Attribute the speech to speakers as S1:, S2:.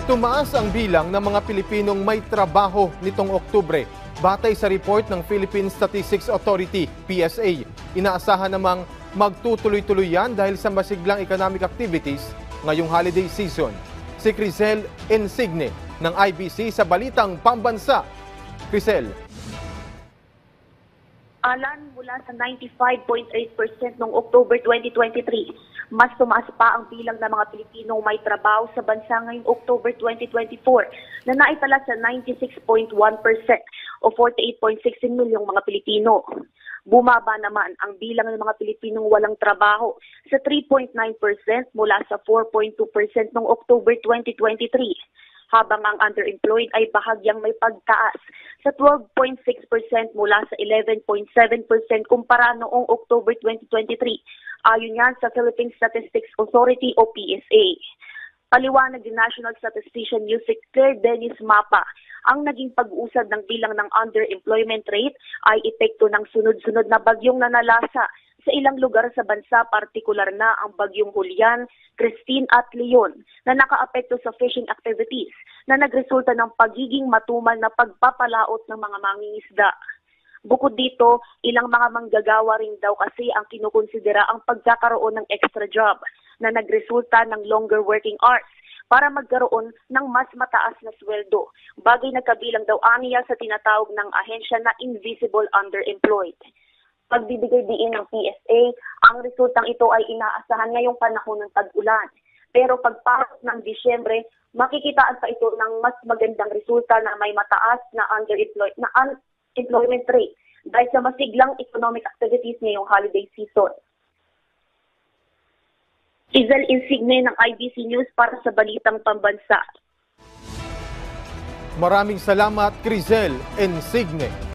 S1: Tumaas ang bilang ng mga Pilipinong may trabaho nitong Oktubre. Batay sa report ng Philippine Statistics Authority, PSA, inaasahan namang magtutuloy-tuloy yan dahil sa masiglang economic activities ngayong holiday season. Si Crisel Insigne ng IBC sa Balitang Pambansa. Crisel.
S2: Alan, mula sa 95.8% noong October 2023, mas tumaas pa ang bilang ng mga Pilipinong may trabaho sa bansa ngayong October 2024 na naitala sa 96.1% o 48.16 milyong mga Pilipino. Bumaba naman ang bilang ng mga Pilipinong walang trabaho sa 3.9% mula sa 4.2% noong October 2023. Habang ang underemployed ay bahagyang may pagtaas sa 12.6% mula sa 11.7% kumpara noong October 2023. Ayon yan sa Philippine Statistics Authority o PSA. Paliwanag ni National Statistician Yusek Claire Dennis Mapa, ang naging pag-usad ng bilang ng underemployment rate ay epekto ng sunod-sunod na bagyong nanalasa sa ilang lugar sa bansa, partikular na ang bagyong Julian, Christine at Leon na nakaapekto sa fishing activities na nagresulta ng pagiging matumal na pagpapalaot ng mga mangingisda. Bukod dito, ilang mga manggagawa rin daw kasi ang kinukonsidera ang pagkakaroon ng extra job na nagresulta ng longer working hours para magkaroon ng mas mataas na sweldo. Bagay na kabilang daw aniya sa tinatawag ng ahensya na invisible underemployed. Pagbibigay diin ng PSA, ang resultang ito ay inaasahan ngayong panahon ng tag-ulan. Pero pagpasok ng Disyembre, makikitaan pa ito ng mas magandang resulta na may mataas na unemployment rate dahil sa masiglang economic activities ngayong holiday season. Crisel Insigne ng IBC News para sa Balitang Pambansa.
S1: Maraming salamat, Crisel Insigne.